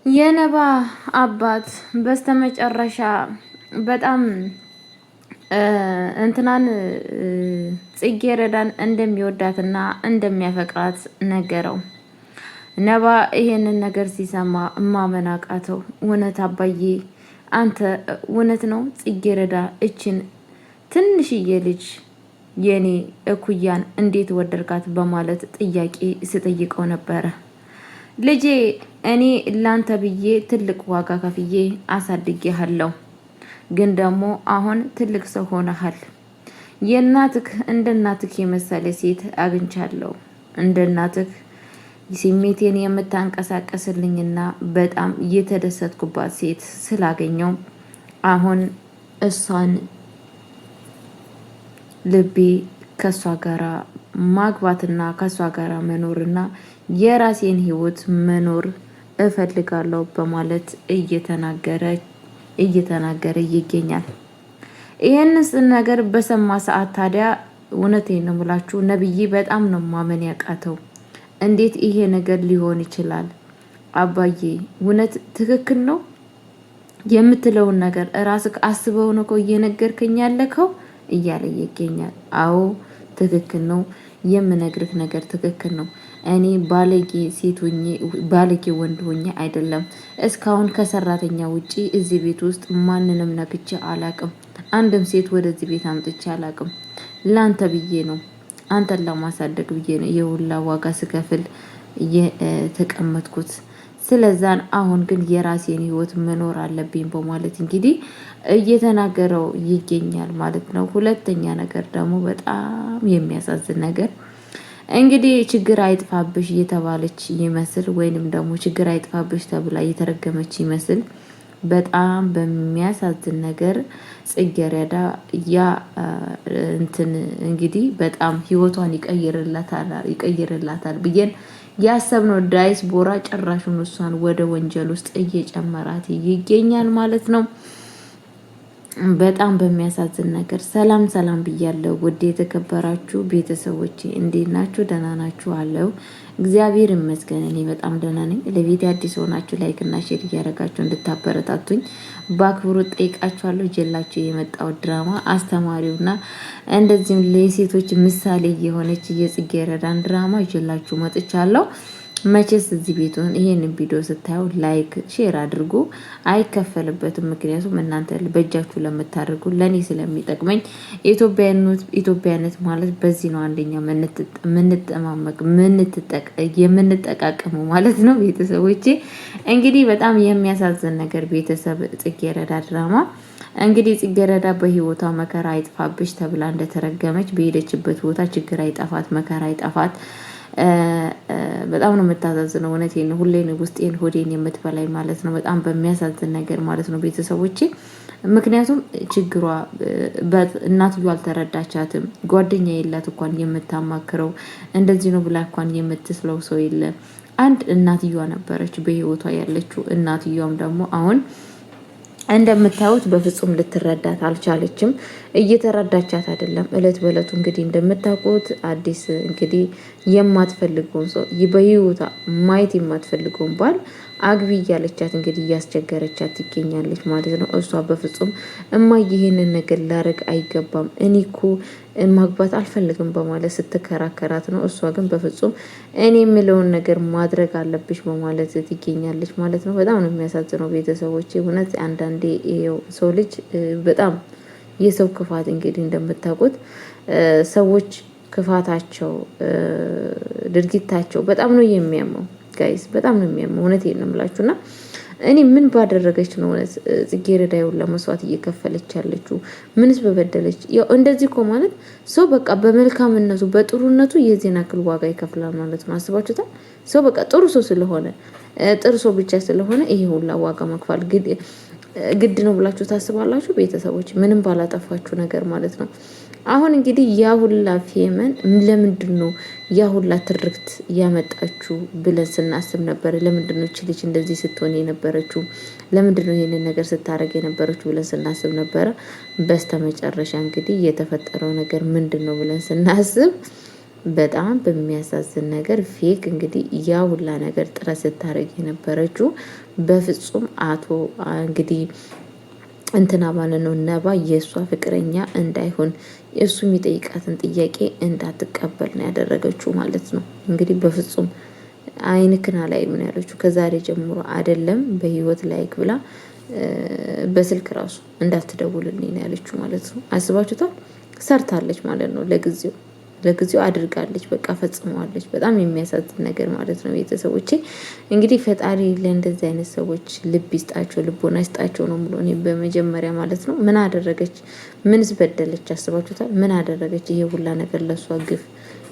የነባ አባት በስተመጨረሻ በጣም እንትናን ጽጌረዳን እንደሚወዳትና እንደሚያፈቅራት ነገረው። ነባ ይሄንን ነገር ሲሰማ ማመን አቃተው። እውነት አባዬ አንተ እውነት ነው ጽጌረዳ እችን ትንሽዬ ልጅ የኔ እኩያን እንዴት ወደድካት? በማለት ጥያቄ ስጠይቀው ነበረ። ልጄ እኔ ላንተ ብዬ ትልቅ ዋጋ ከፍዬ አሳድጌሃለሁ፣ ግን ደግሞ አሁን ትልቅ ሰው ሆነሃል። የእናትህ እንደ እናትህ የመሰለ ሴት አግኝቻለሁ። እንደ እናትህ ስሜቴን የምታንቀሳቀስልኝና በጣም የተደሰትኩባት ሴት ስላገኘው አሁን እሷን ልቤ ከሷ ጋራ ማግባትና ከሷ ጋራ መኖርና የራሴን ህይወት መኖር እፈልጋለሁ በማለት እየተናገረ ይገኛል። ይህንን ነገር በሰማ ሰዓት ታዲያ እውነቴን ነው የምላችሁ ነብዬ በጣም ነው ማመን ያቃተው። እንዴት ይሄ ነገር ሊሆን ይችላል? አባዬ እውነት ትክክል ነው የምትለውን ነገር እራስህ አስበው ነው እኮ እየነገርከኝ ያለከው እያለ ይገኛል። አዎ ትክክል ነው፣ የምነግርህ ነገር ትክክል ነው። እኔ ባለጌ ሴት ሆኜ ባለጌ ወንድ ሆኜ አይደለም እስካሁን ከሰራተኛ ውጪ እዚህ ቤት ውስጥ ማንንም ነክቼ አላቅም። አንድም ሴት ወደዚህ ቤት አምጥቼ አላቅም። ላንተ ብዬ ነው፣ አንተን ለማሳደግ ብዬ ነው የሁላ ዋጋ ስከፍል የተቀመጥኩት። ስለዛን አሁን ግን የራሴን ህይወት መኖር አለብኝ በማለት እንግዲህ እየተናገረው ይገኛል ማለት ነው። ሁለተኛ ነገር ደግሞ በጣም የሚያሳዝን ነገር እንግዲህ ችግር አይጥፋብሽ እየተባለች ይመስል ወይንም ደግሞ ችግር አይጥፋብሽ ተብላ እየተረገመች ይመስል በጣም በሚያሳዝን ነገር ጽጌረዳ ያ እንትን እንግዲህ በጣም ህይወቷን ይቀይርላታል ብዬን ያሰብነው ዳይስ ቦራ ጭራሹን እሷን ወደ ወንጀል ውስጥ እየጨመራት ይገኛል ማለት ነው። በጣም በሚያሳዝን ነገር ሰላም ሰላም ብያለሁ። ውድ የተከበራችሁ ቤተሰቦቼ እንዴት ናችሁ? ደህና ናችሁ? አለው እግዚአብሔር ይመስገን እኔ በጣም ደህና ነኝ። ለቤት አዲስ ሆናችሁ ላይክ እና ሼር እያደረጋችሁ እንድታበረታቱኝ በአክብሮት ጠይቃችኋለሁ። ጀላችሁ የመጣው ድራማ አስተማሪውና እንደዚሁም ለሴቶች ምሳሌ የሆነች የጽጌረዳን ድራማ ይዤላችሁ መጥቻለሁ። መቼስ እዚህ ቤቱን ይሄንን ቪዲዮ ስታዩ ላይክ ሼር አድርጉ፣ አይከፈልበትም። ምክንያቱም እናንተ በእጃችሁ ለምታደርጉ ለኔ ስለሚጠቅመኝ ኢትዮጵያነት ማለት በዚህ ነው። አንደኛ የምንጠቃቀመው ማለት ነው። ቤተሰቦቼ እንግዲህ በጣም የሚያሳዝን ነገር ቤተሰብ ጽጌረዳ ድራማ እንግዲህ ጽጌረዳ በህይወቷ መከራ አይጥፋብሽ ተብላ እንደተረገመች በሄደችበት ቦታ ችግር አይጠፋት መከራ አይጠፋት። በጣም ነው የምታሳዝነው። እውነቴን ነው። ሁሌ ውስጤን ሆዴን የምትበላይ ማለት ነው። በጣም በሚያሳዝን ነገር ማለት ነው ቤተሰቦቼ። ምክንያቱም ችግሯ እናትዮ አልተረዳቻትም። ጓደኛ የላት እንኳን የምታማክረው እንደዚህ ነው ብላ እንኳን የምትስለው ሰው የለ። አንድ እናትየዋ ነበረች በህይወቷ ያለችው። እናትየዋም ደግሞ አሁን እንደምታዩት በፍጹም ልትረዳት አልቻለችም። እየተረዳቻት አይደለም። እለት በእለቱ እንግዲህ እንደምታውቁት አዲስ እንግዲህ የማትፈልገውን ሰው በህይወቷ ማየት የማትፈልገውን ባል አግቢ እያለቻት እንግዲህ እያስቸገረቻት ትገኛለች ማለት ነው። እሷ በፍጹም እማዬ ይሄንን ነገር ላረግ አይገባም፣ እኔ እኮ ማግባት አልፈልግም በማለት ስትከራከራት ነው። እሷ ግን በፍጹም እኔ የምለውን ነገር ማድረግ አለብሽ በማለት ትገኛለች ማለት ነው። በጣም ነው የሚያሳዝነው ቤተሰቦች። እውነት አንዳንዴ ሰው ልጅ በጣም የሰው ክፋት እንግዲህ እንደምታውቁት ሰዎች ክፋታቸው ድርጊታቸው በጣም ነው የሚያመው ጋይስ፣ በጣም ነው የሚያመው። እውነቴን ነው የምላችሁና እኔ ምን ባደረገች ነው እውነት ጽጌረዳ ይኸውላ መስዋዕት እየከፈለች ያለችው? ምንስ በበደለች? ያው እንደዚህ እኮ ማለት ሰው በቃ በመልካምነቱ በጥሩነቱ የዜና ክል ዋጋ ይከፍላል ማለት ነው። አስባችሁታል? ሰው በቃ ጥሩ ሰው ስለሆነ ጥሩ ሰው ብቻ ስለሆነ ይሄ ሁላ ዋጋ መክፈል ግድ ነው ብላችሁ ታስባላችሁ? ቤተሰቦች ምንም ባላጠፋችሁ ነገር ማለት ነው። አሁን እንግዲህ ያ ሁላ ፌመን ለምንድን ነው ያ ሁላ ትርክት ያመጣችሁ ብለን ስናስብ ነበር። ለምንድን ነው እቺ ልጅ እንደዚህ ስትሆን የነበረችው? ለምንድን ነው ይሄንን ነገር ስታረግ የነበረችው ብለን ስናስብ ነበረ። በስተመጨረሻ እንግዲህ የተፈጠረው ነገር ምንድን ነው ብለን ስናስብ በጣም በሚያሳዝን ነገር ፌክ እንግዲህ ያ ሁላ ነገር ጥረት ስታደርግ የነበረችው በፍጹም አቶ እንግዲህ እንትና ማለት ነው ነባ የእሷ ፍቅረኛ እንዳይሆን እሱ የሚጠይቃትን ጥያቄ እንዳትቀበል ነው ያደረገችው ማለት ነው። እንግዲህ በፍጹም አይንክና ላይ ምን ያለችው ከዛሬ ጀምሮ አይደለም በህይወት ላይክ ብላ በስልክ ራሱ እንዳትደውልልኝ ነው ያለችው ማለት ነው። አስባችሁታል? ሰርታለች ማለት ነው። ለጊዜው አድርጋለች፣ በቃ ፈጽመዋለች። በጣም የሚያሳዝን ነገር ማለት ነው። ቤተሰቦቼ እንግዲህ ፈጣሪ ለእንደዚህ አይነት ሰዎች ልብ ይስጣቸው፣ ልቦና ይስጣቸው ነው ብሎ እኔ በመጀመሪያ ማለት ነው። ምን አደረገች? ምንስ በደለች? አስባችሁታል? ምን አደረገች? ይሄ ሁላ ነገር ለእሷ ግፍ፣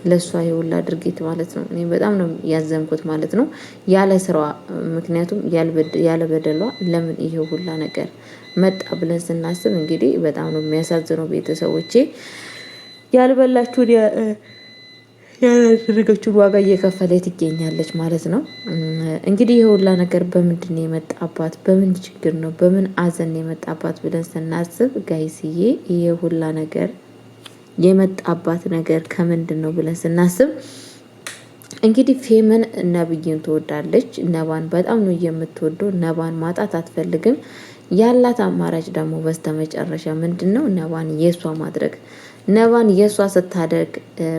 ለእሷ የሁላ ድርጊት ማለት ነው። እኔ በጣም ነው ያዘንኩት ማለት ነው፣ ያለ ስራዋ። ምክንያቱም ያለ በደሏ ለምን ይሄ ሁላ ነገር መጣ ብለን ስናስብ እንግዲህ በጣም ነው የሚያሳዝነው ቤተሰቦቼ። ያልበላችሁን ያላደረገችውን ዋጋ እየከፈለ ትገኛለች ማለት ነው። እንግዲህ ይህ ሁላ ነገር በምንድን ነው የመጣባት? በምን ችግር ነው በምን አዘን ነው የመጣባት ብለን ስናስብ ጋይስዬ ይህ ሁላ ነገር የመጣባት ነገር ከምንድን ነው ብለን ስናስብ እንግዲህ ፌመን ነብይን ትወዳለች። ነባን በጣም ነው የምትወደው። ነባን ማጣት አትፈልግም። ያላት አማራጭ ደግሞ በስተመጨረሻ ምንድን ነው ነባን የሷ ማድረግ። ነባን የሷ ስታደርግ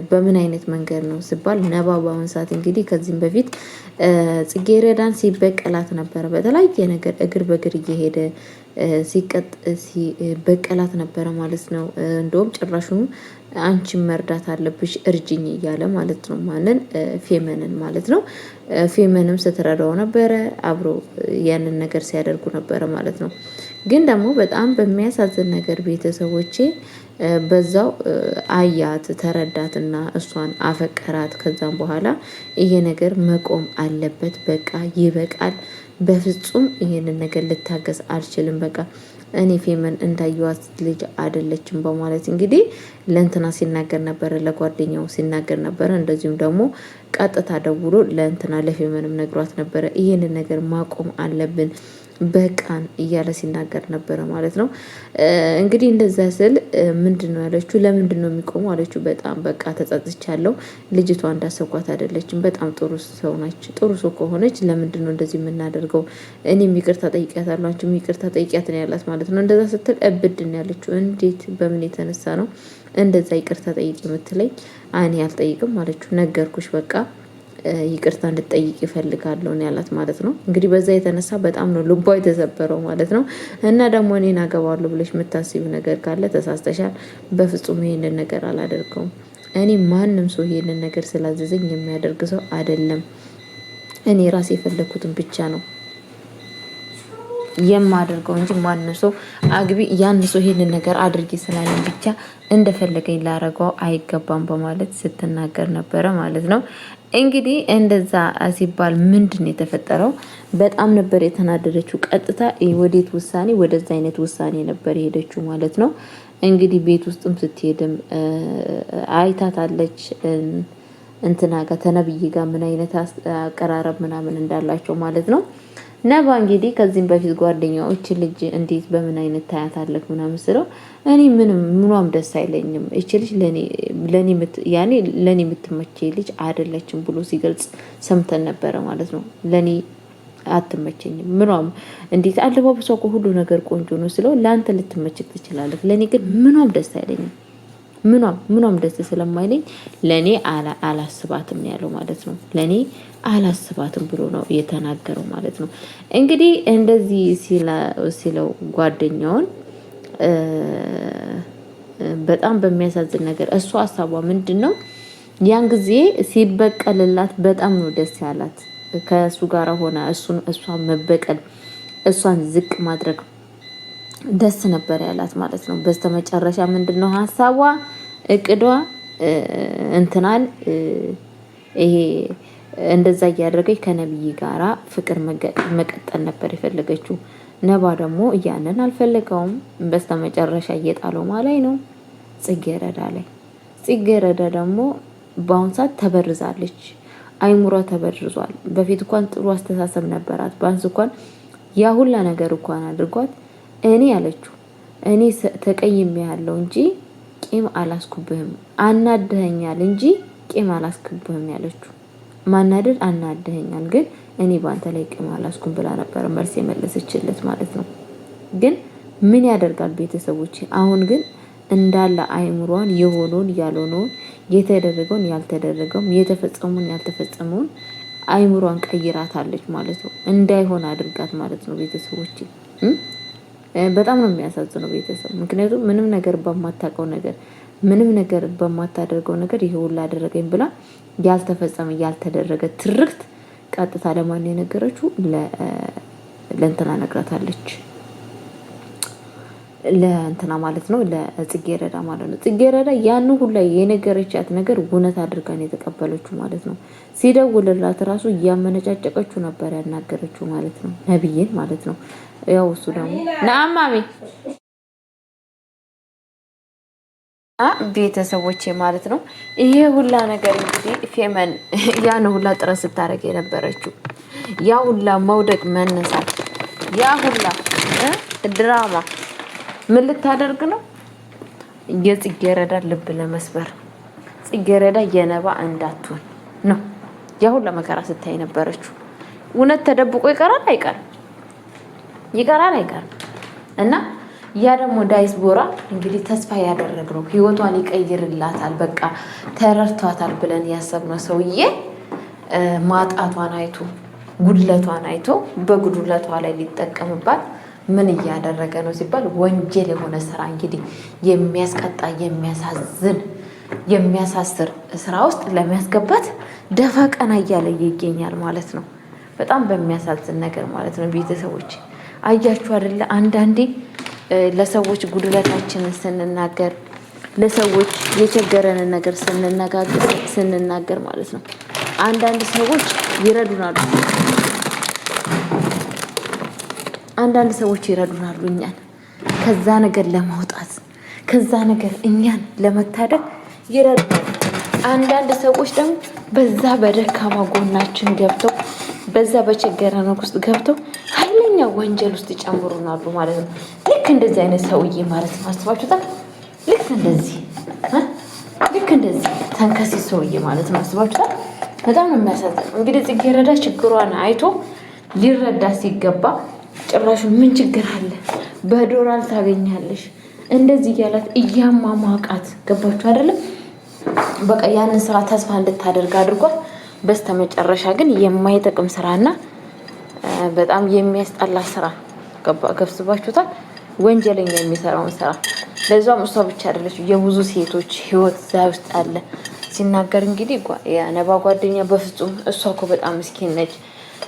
በምን አይነት መንገድ ነው ሲባል ነባ በአሁን ሰዓት እንግዲህ ከዚህም በፊት ጽጌረዳን ሲበቀላት ነበረ። በተለያየ ነገር እግር በእግር እየሄደ ሲበቀላት ነበረ ማለት ነው። እንደውም ጭራሹኑ አንቺን መርዳት አለብሽ እርጅኝ እያለ ማለት ነው። ማንን? ፌመንን ማለት ነው። ፌመንም ስትረዳው ነበረ፣ አብሮ ያንን ነገር ሲያደርጉ ነበረ ማለት ነው። ግን ደግሞ በጣም በሚያሳዝን ነገር ቤተሰቦቼ በዛው አያት ተረዳትና እሷን አፈቀራት። ከዛም በኋላ ይሄ ነገር መቆም አለበት፣ በቃ ይበቃል፣ በፍጹም ይሄንን ነገር ልታገስ አልችልም፣ በቃ እኔ ፌመን እንዳየዋት ልጅ አይደለችም በማለት እንግዲህ ለእንትና ሲናገር ነበረ፣ ለጓደኛው ሲናገር ነበረ። እንደዚሁም ደግሞ ቀጥታ ደውሎ ለእንትና ለፌመንም ነግሯት ነበረ። ይሄንን ነገር ማቆም አለብን በቃን እያለ ሲናገር ነበረ ማለት ነው። እንግዲህ እንደዛ ስል ምንድን ነው ያለችው? ለምንድን ነው የሚቆሙ አለችው። በጣም በቃ ተጸጽቻለሁ፣ ልጅቷ እንዳሰብኳት አይደለችም፣ በጣም ጥሩ ሰው ናች። ጥሩ ሰው ከሆነች ለምንድን ነው እንደዚህ የምናደርገው? እኔም ይቅርታ ጠይቂያታለሁ፣ አንቺም ይቅርታ ጠይቂያት ነው ያላት ማለት ነው። እንደዛ ስትል እብድን ያለችው። እንዴት በምን የተነሳ ነው እንደዛ ይቅርታ ጠይቂ የምትለኝ? እኔ አልጠይቅም አለችው። ነገርኩሽ በቃ ይቅርታ እንድጠይቅ ይፈልጋለሁ ያላት ማለት ነው። እንግዲህ በዛ የተነሳ በጣም ነው ልቧ የተሰበረው ማለት ነው። እና ደግሞ እኔን አገባለሁ ብለሽ የምታስቢው ነገር ካለ ተሳስተሻል። በፍጹም ይሄንን ነገር አላደርገውም። እኔ ማንም ሰው ይሄንን ነገር ስላዘዘኝ የሚያደርግ ሰው አይደለም። እኔ ራሴ የፈለኩትን ብቻ ነው የማደርገው እንጂ ማንም ሰው አግቢ ያን ሰው ይሄንን ነገር አድርጊ ስላለኝ ብቻ እንደፈለገኝ ላረገው አይገባም በማለት ስትናገር ነበረ ማለት ነው። እንግዲህ እንደዛ ሲባል ምንድን ነው የተፈጠረው? በጣም ነበር የተናደደችው። ቀጥታ ወዴት ውሳኔ፣ ወደዛ አይነት ውሳኔ ነበር የሄደችው ማለት ነው። እንግዲህ ቤት ውስጥም ስትሄድም አይታታለች እንትና ጋር ተነብይ ጋር ምን አይነት አቀራረብ ምናምን እንዳላቸው ማለት ነው። ነባ እንግዲህ ከዚህም በፊት ጓደኛዎች ልጅ እንዴት በምን አይነት ታያታለህ ምናምን ስለው እኔ ምኗም ደስ አይለኝም፣ እቺ ልጅ ለኔ የምትመቼ ልጅ አይደለችም ብሎ ሲገልጽ ሰምተን ነበረ ማለት ነው። ለኔ አትመቸኝም፣ ምኗም እንዴት አለባበሷ እኮ ሁሉ ነገር ቆንጆ ነው ስለው ለአንተ ልትመችክ ትችላለህ፣ ለኔ ግን ምኗም ደስ አይለኝም፣ ምኗም ደስ ስለማይለኝ ለኔ አላስባትም ያለው ማለት ነው። ለኔ አላስባትም ብሎ ነው የተናገረው ማለት ነው። እንግዲህ እንደዚህ ሲለው ጓደኛውን በጣም በሚያሳዝን ነገር እሷ ሀሳቧ ምንድነው? ያን ጊዜ ሲበቀልላት በጣም ነው ደስ ያላት። ከእሱ ጋር ሆነ እሷን መበቀል፣ እሷን ዝቅ ማድረግ ደስ ነበር ያላት ማለት ነው። በስተመጨረሻ ምንድነው ሀሳቧ፣ እቅዷ እንትናል ይሄ እንደዛ እያደረገች ከነብይ ጋራ ፍቅር መቀጠል ነበር የፈለገችው። ነባ ደግሞ ያንን አልፈለገውም። በስተመጨረሻ እየጣለው ማለት ነው ጽጌረዳ ላይ። ጽጌረዳ ደግሞ በአሁን ሰዓት ተበርዛለች፣ አይሙሯ ተበርዟል። በፊት እንኳን ጥሩ አስተሳሰብ ነበራት። ባንስ እንኳን ያ ሁላ ነገር እንኳን አድርጓት እኔ ያለችው እኔ ተቀይሜ ያለው እንጂ ቂም አላስኩብህም፣ አናደኸኛል እንጂ ቂም አላስክብህም ያለችው። ማናደድ አናደኸኛል፣ ግን እኔ ባንተ ላይ ቂም አላስኩም ብላ ነበር መልስ የመለሰችለት ማለት ነው። ግን ምን ያደርጋል ቤተሰቦች፣ አሁን ግን እንዳለ አይምሯን የሆነውን ያልሆነውን የተደረገውን ያልተደረገውን የተፈጸመውን ያልተፈጸመውን አይምሯን ቀይራታለች ማለት ነው። እንዳይሆን አድርጋት ማለት ነው ቤተሰቦች። በጣም ነው የሚያሳዝነው ቤተሰብ። ምክንያቱም ምንም ነገር በማታውቀው ነገር ምንም ነገር በማታደርገው ነገር ይሄ ሁሉ አደረገኝ ብላ ያልተፈጸመ ያልተደረገ ትርክት ቀጥታ ለማን የነገረችው? ለእንትና ነግራታለች። ለእንትና ማለት ነው፣ ለጽጌረዳ ማለት ነው። ጽጌረዳ ያን ሁላ የነገረቻት ነገር እውነት አድርጋን የተቀበለችው ማለት ነው። ሲደውልላት ራሱ እያመነጫጨቀችው ነበር ያናገረችው ማለት ነው፣ ነብይን ማለት ነው። ያው እሱ ደግሞ ነአማሚ ቤተሰቦቼ ማለት ነው። ይሄ ሁላ ነገር እንግዲህ ፌመን ያን ሁላ ጥረት ስታደርግ የነበረችው ያ ሁላ መውደቅ መነሳት ያ ሁላ ድራማ ምን ልታደርግ ነው? የጽጌረዳ ልብ ለመስበር ጽጌረዳ የነባ እንዳትሆን ነው ያ ሁላ መከራ ስታይ ነበረችው። እውነት ተደብቆ ይቀራል አይቀርም? ይቀራል አይቀርም? እና ያ ደግሞ ዳይስፖራ እንግዲህ ተስፋ ያደረግነው ህይወቷን ይቀይርላታል፣ በቃ ተረድቷታል ብለን ያሰብነው ሰውዬ ማጣቷን አይቶ ጉድለቷን አይቶ በጉድለቷ ላይ ሊጠቀምባት ምን እያደረገ ነው ሲባል ወንጀል የሆነ ስራ እንግዲህ የሚያስቀጣ የሚያሳስር ስራ ውስጥ ለሚያስገባት ደፋ ቀና እያለ ይገኛል ማለት ነው። በጣም በሚያሳዝን ነገር ማለት ነው። ቤተሰቦች አያችሁ አይደለ? አንዳንዴ ለሰዎች ጉድለታችንን ስንናገር፣ ለሰዎች የቸገረንን ነገር ስንናገር ማለት ነው አንዳንድ ሰዎች ይረዱናሉ። አንዳንድ ሰዎች ይረዱናሉ እኛን ከዛ ነገር ለማውጣት፣ ከዛ ነገር እኛን ለመታደግ ይረዱናል። አንዳንድ ሰዎች ደግሞ በዛ በደካማ ጎናችን ገብተው በዛ በቸገረን ውስጥ ገብተው ኃይለኛ ወንጀል ውስጥ ይጨምሩናሉ ማለት ነው። ልክ እንደዚህ አይነት ሰውዬ ማለት ነው። አስባችሁታል? ልክ እንደዚህ ተንከሲስ ሰውዬ ማለት ነው። አስባችሁታል? በጣም ነው የሚያሳዝነው። እንግዲህ ጽጌረዳ ችግሯን አይቶ ሊረዳ ሲገባ ጭራሹን ምን ችግር አለ በዶላር ታገኛለሽ እንደዚህ እያላት እያማማቃት ገባችሁ አይደለም? በቃ ያንን ስራ ተስፋ እንድታደርግ አድርጓት በስተመጨረሻ ግን የማይጠቅም ስራና በጣም የሚያስጠላ ስራ ገብስባችሁታል። ወንጀለኛ የሚሰራውን ስራ ለዛም እሷ ብቻ አይደለች የብዙ ሴቶች ህይወት እዛ ውስጥ አለ ሲናገር እንግዲህ የነባ ጓደኛ በፍጹም እሷ እኮ በጣም ምስኪን ነች፣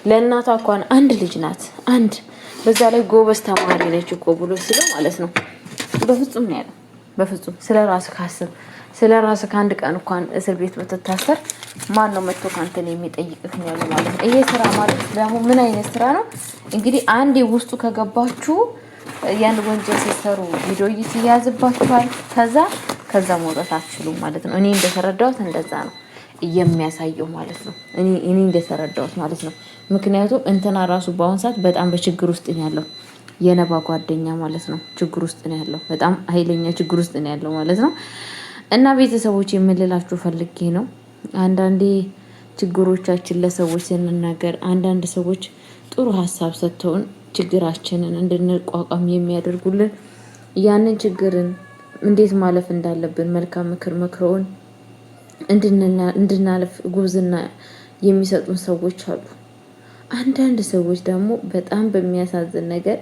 ለእናቷ እንኳን አንድ ልጅ ናት፣ አንድ በዛ ላይ ጎበዝ ተማሪ ነች እኮ ብሎ ሲለው ማለት ነው በፍጹም ነው ያለው። በፍጹም ስለ ራስህ ካስብ፣ ስለ ራስህ ከአንድ ቀን እንኳን እስር ቤት ብትታሰር ማን ነው መጥቶ ካንተን የሚጠይቅህ ነው ያለው ማለት ነው። ይሄ ስራ ማለት ደግሞ ምን አይነት ስራ ነው እንግዲህ አንዴ ውስጡ ከገባችሁ ያን ወንጀል ሲሰሩ ቪዲዮ ይያዝባችኋል። ከዛ መውጣት አትችሉም ማለት ነው። እኔ እንደተረዳሁት እንደዛ ነው የሚያሳየው ማለት ነው። እኔ እንደተረዳሁት ማለት ነው። ምክንያቱም እንትና ራሱ በአሁን ሰዓት በጣም በችግር ውስጥ ነው ያለው፣ የነባ ጓደኛ ማለት ነው። ችግር ውስጥ ነው ያለው፣ በጣም ኃይለኛ ችግር ውስጥ ነው ያለው ማለት ነው። እና ቤተሰቦች የምልላችሁ ፈልጌ ነው አንዳንዴ ችግሮቻችን ለሰዎች ስንናገር አንዳንድ ሰዎች ጥሩ ሀሳብ ሰጥተውን ችግራችንን እንድንቋቋም የሚያደርጉልን ያንን ችግርን እንዴት ማለፍ እንዳለብን መልካም ምክር መክረውን እንድናለፍ ጉብዝና የሚሰጡን ሰዎች አሉ። አንዳንድ ሰዎች ደግሞ በጣም በሚያሳዝን ነገር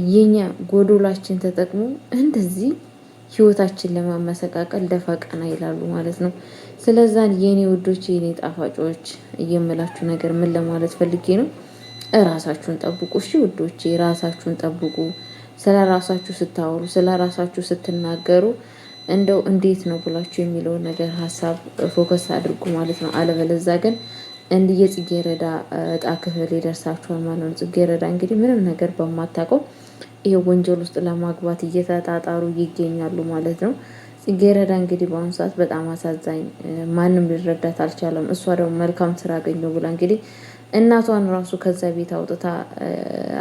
የኛ ጎዶላችን ተጠቅሞ እንደዚህ ህይወታችን ለማመሰቃቀል ደፋ ቀና ይላሉ ማለት ነው። ስለዛን የኔ ውዶች የኔ ጣፋጮች እየምላችሁ ነገር ምን ለማለት ፈልጌ ነው፣ ራሳችሁን ጠብቁ። እሺ ውዶቼ ራሳችሁን ጠብቁ። ስለ ራሳችሁ ስታወሩ፣ ስለ ራሳችሁ ስትናገሩ እንደው እንዴት ነው ብላችሁ የሚለውን ነገር ሀሳብ ፎከስ አድርጉ ማለት ነው። አለበለዛ ግን እንዲህ የጽጌረዳ እጣ ክፍል ይደርሳችኋል ማለት ነው። ጽጌረዳ እንግዲህ ምንም ነገር በማታውቀው ይሄ ወንጀል ውስጥ ለማግባት እየተጣጣሩ ይገኛሉ ማለት ነው። ጽጌረዳ እንግዲህ በአሁኑ ሰዓት በጣም አሳዛኝ፣ ማንም ሊረዳት አልቻለም። እሷ ደግሞ መልካም ስራ አገኘው ብላ እንግዲህ እናቷን ራሱ ከዛ ቤት አውጥታ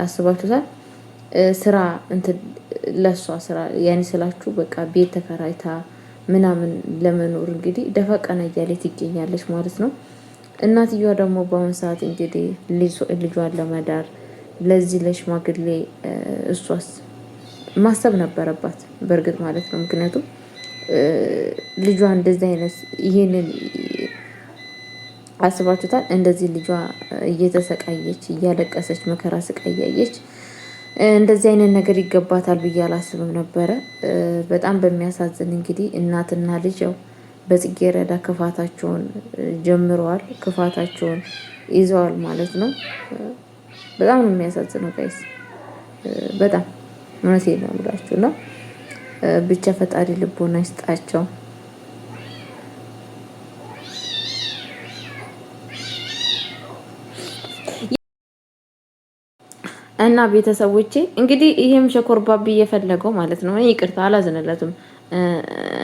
አስባችሁታል። ስራ እንትን ለሷ ስራ ያኔ ስላችሁ በቃ ቤት ተከራይታ ምናምን ለመኖር እንግዲህ ደፋ ቀና እያለች ትገኛለች ማለት ነው። እናትየዋ ደግሞ በአሁኑ ሰዓት እንግዲህ ልጇን ለመዳር ለዚህ ለሽማግሌ እሷስ ማሰብ ነበረባት በእርግጥ ማለት ነው። ምክንያቱም ልጇ እንደዚህ አይነት ይሄንን አስባችሁታል? እንደዚህ ልጇ እየተሰቃየች እያለቀሰች መከራ ስቃያየች እንደዚህ አይነት ነገር ይገባታል ብዬ አላስብም ነበረ። በጣም በሚያሳዝን እንግዲህ እናትና ልጅ ያው በጽጌረዳ ክፋታቸውን ጀምረዋል፣ ክፋታቸውን ይዘዋል ማለት ነው። በጣም ነው የሚያሳዝነው ጋይስ፣ በጣም እውነቴን ነው የምላችሁ እና ብቻ ፈጣሪ ልቦና ይስጣቸው። እና ቤተሰቦቼ እንግዲህ ይሄም ሸኮርባቢ እየፈለገው ማለት ነው። ይቅርታ አላዝነለትም።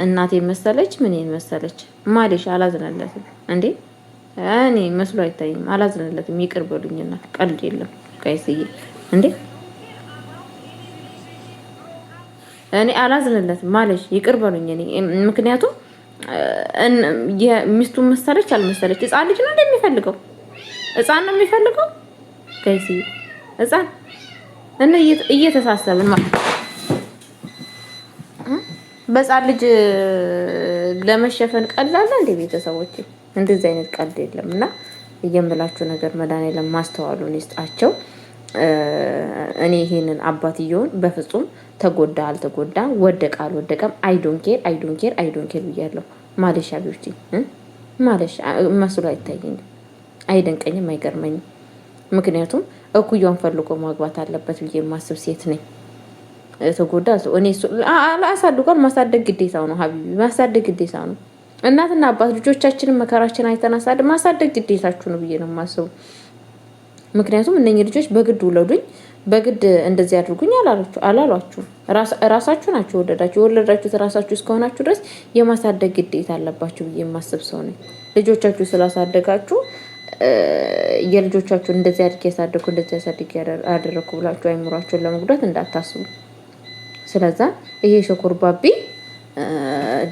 እናቴ መሰለች ምን መሰለች ማለሽ አላዝነለትም እንዴ እኔ መስሎ አይታይም። አላዝነለትም። ይቅር በሉኝና ቀልድ የለም ጋይስዬ እንዴ እኔ አላዝነለትም ማለሽ ይቅር በሉኝ። እኔ ምክንያቱም የሚስቱ መሰለች አልመሰለች ህፃን ልጅ ነው እንደሚፈልገው ህፃን ነው የሚፈልገው ጋይስዬ ህፃን እና እየተሳሰብን ማለት በጻን ልጅ ለመሸፈን ቀላል እንደ ቤተሰቦች እንደዚህ አይነት ቀልድ የለም። እና እየምላችሁ ነገር መድኃኒዓለም ማስተዋሉን ይስጣቸው። እኔ ይሄንን አባትየውን በፍጹም ተጎዳ አልተጎዳም ወደቀ አልወደቀም አይ ዶንት ኬር ብያለሁ። ማለሻ ቢውቲ ማለሻ መስሎ አይታየኝም፣ አይደንቀኝም፣ አይገርመኝም። ምክንያቱም እኩያውን ፈልጎ ማግባት አለበት ብዬ የማስብ ሴት ነኝ። ተጎዳ እኔ አሳድጓል። ማሳደግ ግዴታው ነው ሀቢቢ፣ ማሳደግ ግዴታ ነው። እናትና አባት ልጆቻችንን መከራችን አይተናሳድ ማሳደግ ግዴታችሁ ነው ብዬ ነው የማስበው። ምክንያቱም እነኚህ ልጆች በግድ ውለዱኝ በግድ እንደዚህ አድርጉኝ አላሏችሁ። ራሳችሁ ናችሁ የወለዳችሁት ራሳችሁ እስከሆናችሁ ድረስ የማሳደግ ግዴታ አለባችሁ ብዬ የማስብ ሰው ነኝ። ልጆቻችሁ ስላሳደጋችሁ የልጆቻችሁን እንደዚህ አድርጌ ያሳደግኩ እንደዚህ ያሳድግ ያደረኩ ብላችሁ አይምሯችሁን ለመጉዳት እንዳታስቡ። ስለዛ ይሄ ሸኮርባቢ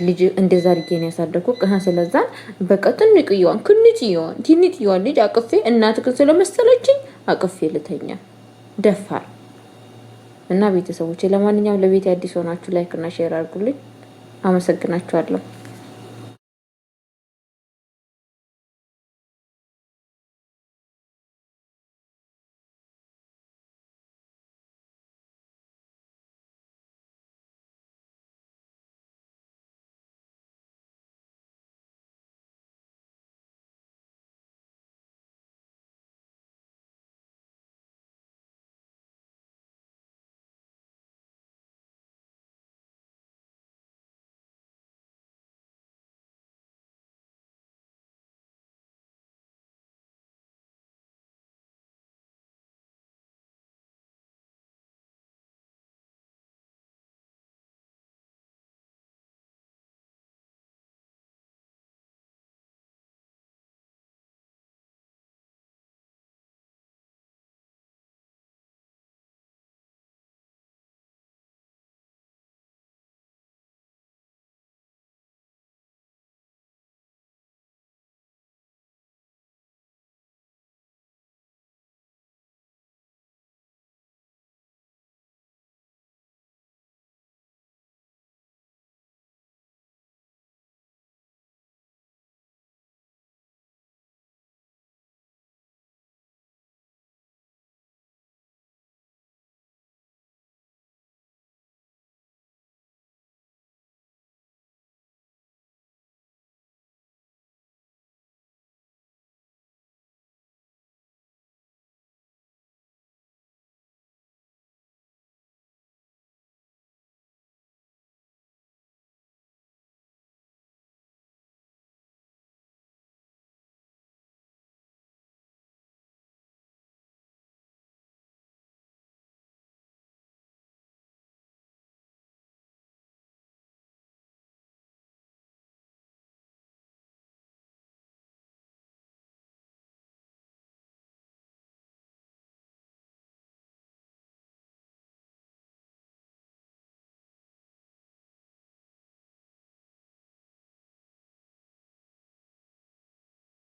ልጅ እንደዛ አድርጌ ነው ያሳደግኩ። ስለዛ በቃ ትንጥየዋን ልጅ አቅፌ እናትክን ስለመሰለችኝ አቅፌ ልተኛ ደፋር እና ቤተሰቦቼ። ለማንኛውም ለቤት አዲስ ሆናችሁ ላይክ እና ሼር አድርጉልኝ። አመሰግናችኋለሁ።